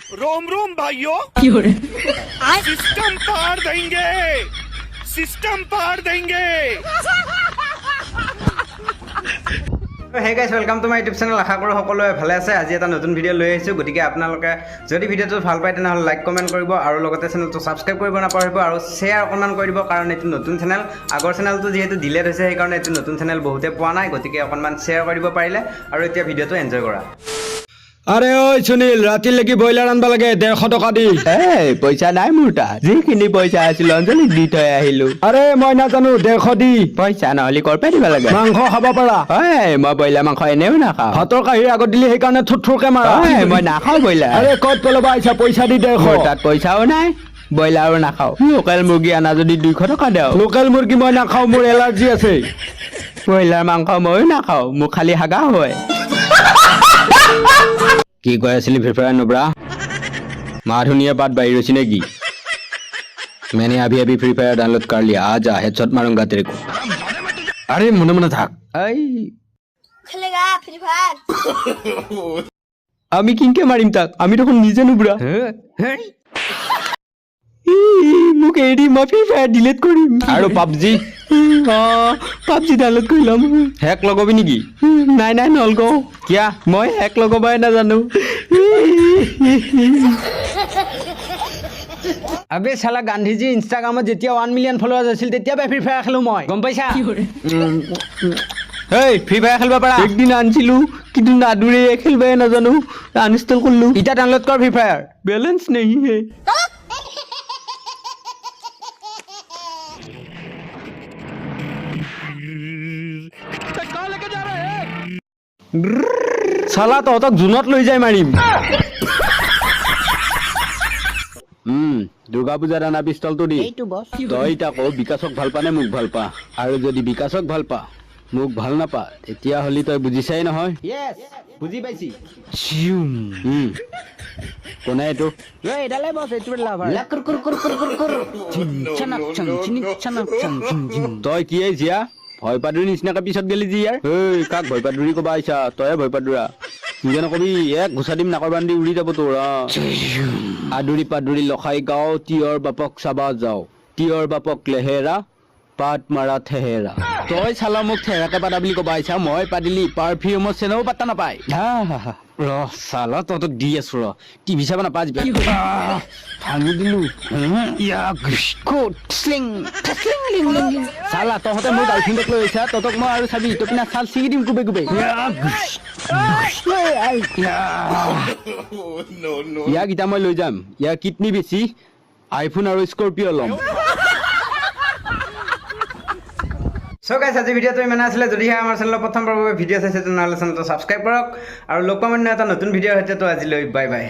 रोम रोम भाइयों सिस्टम पार देंगे सिस्टम पार देंगे hey guys welcome to my YouTube channel আশা কৰোঁ সকলোৱে ভালে আছে আজি এটা নতুন ভিডিঅ' লৈ আহিছোঁ গতিকে আপোনালোকে যদি ভিডিঅ'টো ভাল পায় তেনেহ'লে লাইক কমেণ্ট কৰিব আৰু লগতে চেনেলটো ছাবস্ক্ৰাইব কৰিব নাপাহৰিব আৰু শ্বেয়াৰ অকণমান কৰি দিব কাৰণ এইটো নতুন চেনেল আগৰ চেনেলটো যিহেতু ডিলেট হৈছে সেইকাৰণে এইটো নতুন চেনেল বহুতে পোৱা নাই গতিকে অকণমান শ্বেয়াৰ কৰিব পাৰিলে আৰু এতিয়া ভিডিঅ'টো এনজয় কৰা আৰে ওই সুনীল ৰাতি লাগি ব্ৰয়লাৰ আনবা লাগে 150 টাকা দি পইচা নাই মোৰ তাত যিখিনি পইচা আছিল অঞ্জলিক দি থৈ আহিলো আৰে মই না জানো 150 দি পইচা নহলি কৰপে দিব লাগে মাংস খাব পাৰা মই ব্ৰইলাৰ মাংস এনেও নাখাওঁ ভাতৰ কাহিৰ আগত দিলি সেইকাৰণে থুথুৰকে মাৰা মই নাখাওঁ ব্ৰইলাৰ আৰে কত পেলাবা আইছা পইচা দি 150 মোৰ তাত পইচাও নাই ব্ৰইলাৰো নাখাওঁ লোকেল মুৰ্গী আনা যদি 200 টকা দেও লোকেল মুৰ্গী মই নাখাওঁ মোৰ এলাৰ্জি আছে ব্ৰইলাৰ মাংস ময়ো নাখাওঁ মোক খালি হাগা হয় কি কৈ আছিলি ফ্ৰী ফায়াৰ নুব্ৰা माँ धुनिया बात बाई रही नेगी मैंने अभी अभी फ्री फायर डाउनलोड कर लिया आजा हेडशॉट मारूंगा तेरे को अरे मुने मुने थाक खेलेगा फ्री फायर আমি কিনকে মারিম তাক আমি তখন নিজে নুব্রা মোক এডি মই ফ্রি ফায়ার ডিলিট করিম আৰু পাবজি পাবজি ডাউনলোড কৰিলাম হ্যাক লগবি নেকি নাই নাই নলগো কিয়া মই হ্যাক লগবাই না জানো আবে শালা গান্ধীজি ইনষ্টাগ্ৰামত যেতিয়া 1 মিলিয়ন ফলোৱাৰ্ছ আছিল তেতিয়া ফ্ৰী ফায়াৰ খেলো মই গম পাইছা এই ফ্ৰি ফায়াৰ খেলবা পাৰা একদিন আনছিলো কিন্তু নাদুৰে খেলবাই না জানো আনইনষ্টল কৰিলো ইটা ডাউনলোড কৰ ফ্ৰী ফায়াৰ बैलेंस नहीं है শালা তহঁতক জুনত লৈ যাই মাৰিম দুৰ্গা পূজাত আনা পিষ্টলটো দি তই তাকো বিকাশক ভাল পা নে মোক ভাল পা আৰু যদি বিকাশক ভাল পা মোক ভাল নাপা তেতিয়া হলি তই বুজিছাই নহয় ইয়েস বুজি পাইছি কোনে এইটো এডালে বস এইটো লাভাৰ লাকুৰ কুৰ কুৰ কুৰ কুৰ কুৰ চনক চন চিনি চনক চন তই কি জিয়া ভয় পাদুৰি নিচিনাকে পিছত গেলি যি ইয়াৰ এই কাক ভয় পাদুৰি কবা আইছা তয়ে ভয় পাদুৰা তুজে নকবি এক ঘুচা দিম নাকৰ বান্ধি উৰি যাব তোৰ আদুৰি পাদুৰি লখাই গাঁও তিয়ৰ বাপক চাবা যাও তিয়ৰ বাপক লেহেৰা পাত মাৰা থেহেৰা তই চালা মোক থেহেৰাকে পাতা বুলি কবা আইছা মই পাদিলি পাৰফিউমৰ চেনেও পাত্তা নাপায় ৰ চালা তহঁতক দি আছো ৰ টিভি চাব নাপা যিবা ভাঙি দিলো চালা তহঁতে মোৰ গাৰ্লফ্ৰেণ্ডক লৈ আহিছা তহঁতক মই আৰু চাবি তই পিনা চাল ছিঙি দিম কুবে কুবে ইয়াক এতিয়া মই লৈ যাম ইয়াৰ কিডনী বেছি আইফোন আৰু স্কৰপিঅ ল'ম সো গাইস আজি ভিডিওটো ইমান আছিলে যদিহে আমাৰ চেনেলৰ প্ৰথমবাৰৰ বাবে ভিডিঅ' চাইছে তেনেহ'লে চেনেলটো ছাবস্ক্ৰাইব কৰক আৰু লগ পাম অন্য এটা নতুন ভিডিঅ'ৰ সৈতে তো আজিলৈ বাই বাই